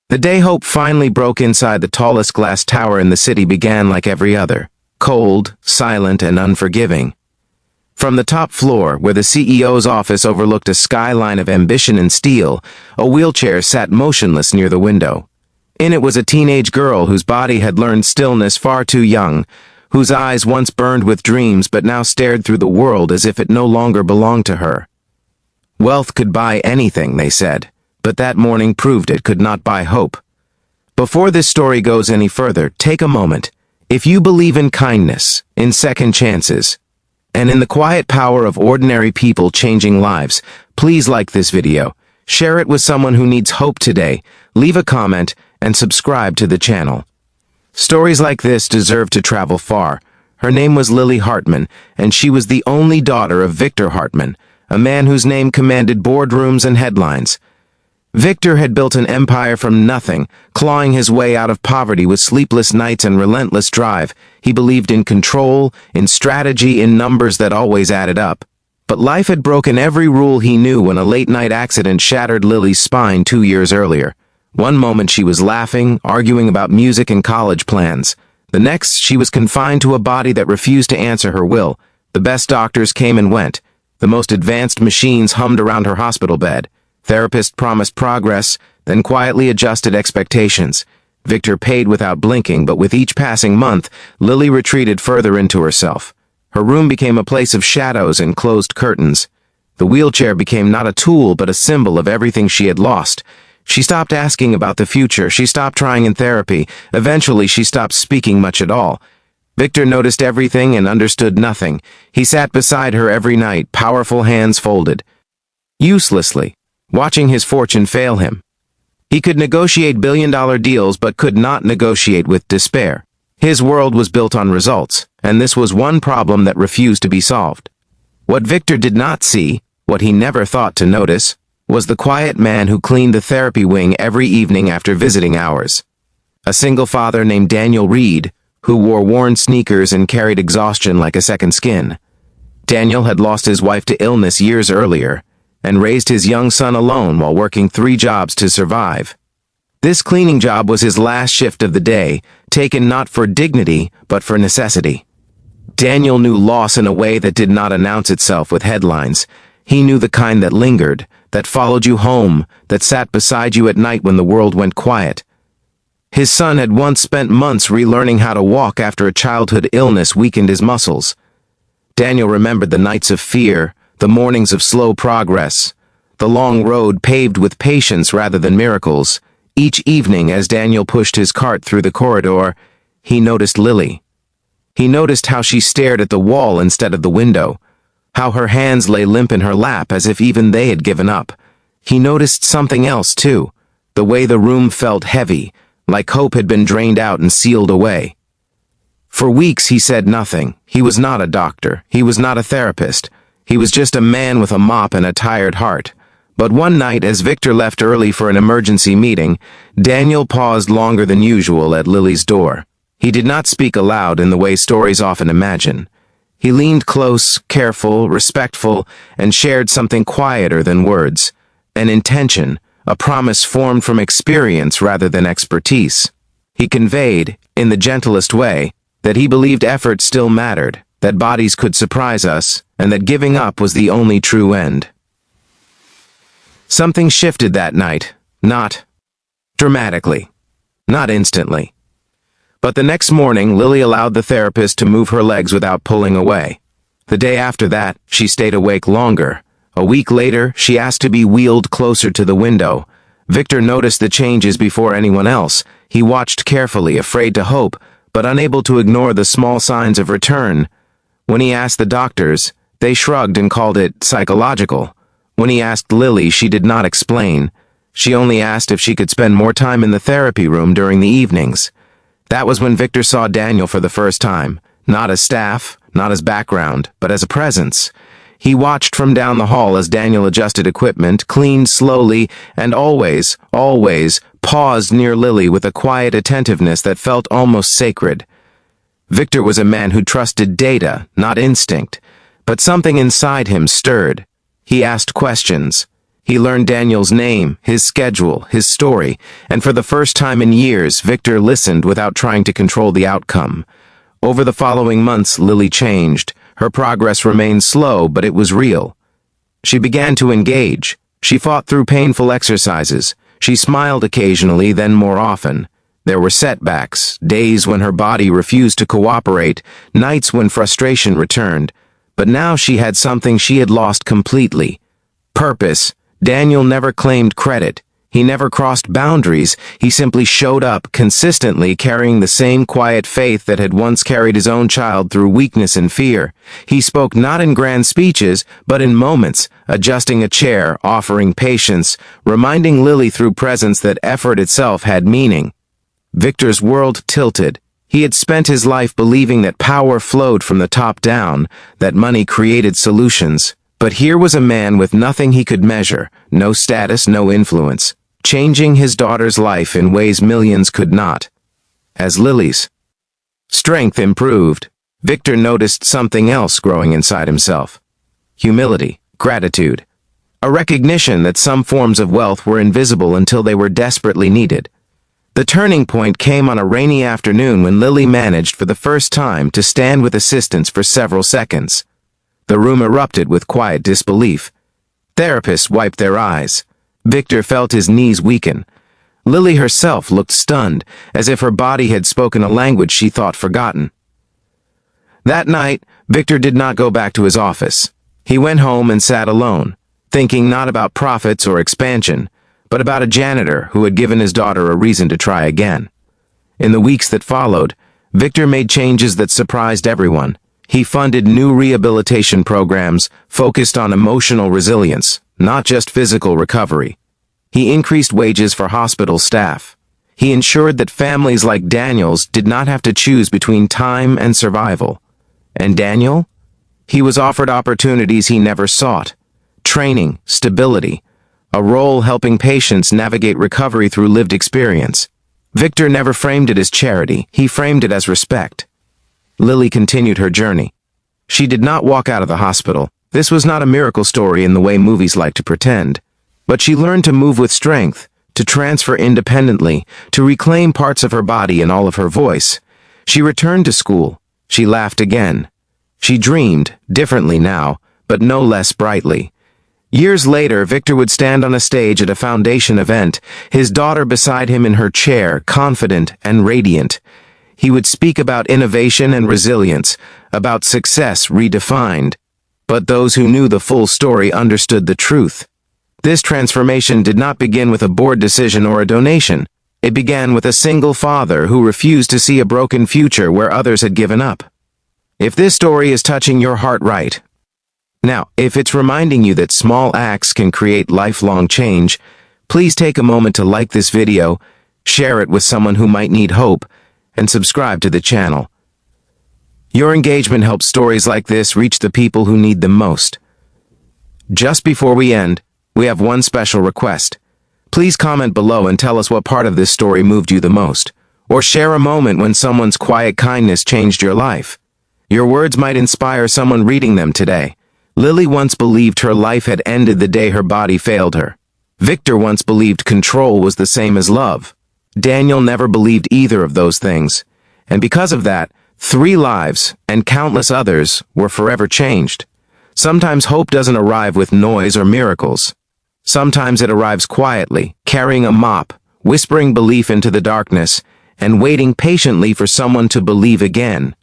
The day hope finally broke inside the tallest glass tower in the city began like every other, cold, silent, and unforgiving. From the top floor, where the CEO's office overlooked a skyline of ambition and steel, a wheelchair sat motionless near the window. In it was a teenage girl whose body had learned stillness far too young, whose eyes once burned with dreams but now stared through the world as if it no longer belonged to her. Wealth could buy anything, they said, but that morning proved it could not buy hope. Before this story goes any further, take a moment. If you believe in kindness, in second chances, and in the quiet power of ordinary people changing lives, please like this video, share it with someone who needs hope today, leave a comment, and subscribe to the channel. Stories like this deserve to travel far. Her name was Lily Hartman, and she was the only daughter of Victor Hartman, a man whose name commanded boardrooms and headlines. Victor had built an empire from nothing, clawing his way out of poverty with sleepless nights and relentless drive. He believed in control, in strategy, in numbers that always added up. But life had broken every rule he knew when a late-night accident shattered Lily's spine 2 years earlier. One moment she was laughing, arguing about music and college plans. The next, she was confined to a body that refused to answer her will. The best doctors came and went. The most advanced machines hummed around her hospital bed. Therapists promised progress, then quietly adjusted expectations. Victor paid without blinking, but with each passing month, Lily retreated further into herself. Her room became a place of shadows and closed curtains. The wheelchair became not a tool, but a symbol of everything she had lost. She stopped asking about the future. She stopped trying in therapy. Eventually, she stopped speaking much at all. Victor noticed everything and understood nothing. He sat beside her every night, powerful hands folded. Uselessly, watching his fortune fail him. He could negotiate billion-dollar deals but could not negotiate with despair. His world was built on results, and this was one problem that refused to be solved. What Victor did not see, what he never thought to notice, was the quiet man who cleaned the therapy wing every evening after visiting hours. A single father named Daniel Reed, who wore worn sneakers and carried exhaustion like a second skin. Daniel had lost his wife to illness years earlier, and raised his young son alone while working 3 jobs to survive. This cleaning job was his last shift of the day, taken not for dignity, but for necessity. Daniel knew loss in a way that did not announce itself with headlines. He knew the kind that lingered, that followed you home, that sat beside you at night when the world went quiet. His son had once spent months relearning how to walk after a childhood illness weakened his muscles. Daniel remembered the nights of fear, the mornings of slow progress, the long road paved with patience rather than miracles. Each evening, as Daniel pushed his cart through the corridor, he noticed Lily. He noticed how she stared at the wall instead of the window, how her hands lay limp in her lap as if even they had given up. He noticed something else, too, the way the room felt heavy, like hope had been drained out and sealed away. For weeks he said nothing. He was not a doctor. He was not a therapist. He was just a man with a mop and a tired heart. But one night, as Victor left early for an emergency meeting, Daniel paused longer than usual at Lily's door. He did not speak aloud in the way stories often imagine. He leaned close, careful, respectful, and shared something quieter than words. An intention, a promise formed from experience rather than expertise. He conveyed, in the gentlest way, that he believed effort still mattered, that bodies could surprise us, and that giving up was the only true end. Something shifted that night, not dramatically, not instantly. But the next morning, Lily allowed the therapist to move her legs without pulling away. The day after that, she stayed awake longer. A week later, she asked to be wheeled closer to the window. Victor noticed the changes before anyone else. He watched carefully, afraid to hope, but unable to ignore the small signs of return. When he asked the doctors, they shrugged and called it psychological. When he asked Lily, she did not explain. She only asked if she could spend more time in the therapy room during the evenings. That was when Victor saw Daniel for the first time, not as staff, not as background, but as a presence. He watched from down the hall as Daniel adjusted equipment, cleaned slowly, and always paused near Lily with a quiet attentiveness that felt almost sacred. Victor was a man who trusted data, not instinct, but something inside him stirred. He asked questions. He learned Daniel's name, his schedule, his story, and for the first time in years, Victor listened without trying to control the outcome. Over the following months, Lily changed. Her progress remained slow, but it was real. She began to engage. She fought through painful exercises. She smiled occasionally, then more often. There were setbacks, days when her body refused to cooperate, nights when frustration returned. But now she had something she had lost completely: purpose. Daniel never claimed credit. He never crossed boundaries. He simply showed up, consistently carrying the same quiet faith that had once carried his own child through weakness and fear. He spoke not in grand speeches, but in moments, adjusting a chair, offering patience, reminding Lily through presence that effort itself had meaning. Victor's world tilted. He had spent his life believing that power flowed from the top down, that money created solutions. But here was a man with nothing he could measure, no status, no influence, changing his daughter's life in ways millions could not. As Lily's strength improved, Victor noticed something else growing inside himself: humility, gratitude, a recognition that some forms of wealth were invisible until they were desperately needed. The turning point came on a rainy afternoon when Lily managed for the first time to stand with assistance for several seconds. The room erupted with quiet disbelief. Therapists wiped their eyes. Victor felt his knees weaken. Lily herself looked stunned, as if her body had spoken a language she thought forgotten. That night, Victor did not go back to his office. He went home and sat alone, thinking not about profits or expansion, but about a janitor who had given his daughter a reason to try again. In the weeks that followed, Victor made changes that surprised everyone. He funded new rehabilitation programs focused on emotional resilience, not just physical recovery. He increased wages for hospital staff. He ensured that families like Daniel's did not have to choose between time and survival. And Daniel? He was offered opportunities he never sought: training, stability, a role helping patients navigate recovery through lived experience. Victor never framed it as charity. He framed it as respect. Lily continued her journey. She did not walk out of the hospital. This was not a miracle story in the way movies like to pretend. But she learned to move with strength, to transfer independently, to reclaim parts of her body and all of her voice. She returned to school. She laughed again. She dreamed, differently now, but no less brightly. Years later, Victor would stand on a stage at a foundation event, his daughter beside him in her chair, confident and radiant. He would speak about innovation and resilience, about success redefined. But those who knew the full story understood the truth. This transformation did not begin with a board decision or a donation. It began with a single father who refused to see a broken future where others had given up. If this story is touching your heart right now, if it's reminding you that small acts can create lifelong change, please take a moment to like this video, share it with someone who might need hope, and subscribe to the channel. Your engagement helps stories like this reach the people who need them most. Just before we end, we have one special request. Please comment below and tell us what part of this story moved you the most, or share a moment when someone's quiet kindness changed your life. Your words might inspire someone reading them today. Lily once believed her life had ended the day her body failed her. Victor once believed control was the same as love. Daniel never believed either of those things. And because of that, 3 lives, and countless others, were forever changed. Sometimes hope doesn't arrive with noise or miracles. Sometimes it arrives quietly, carrying a mop, whispering belief into the darkness, and waiting patiently for someone to believe again.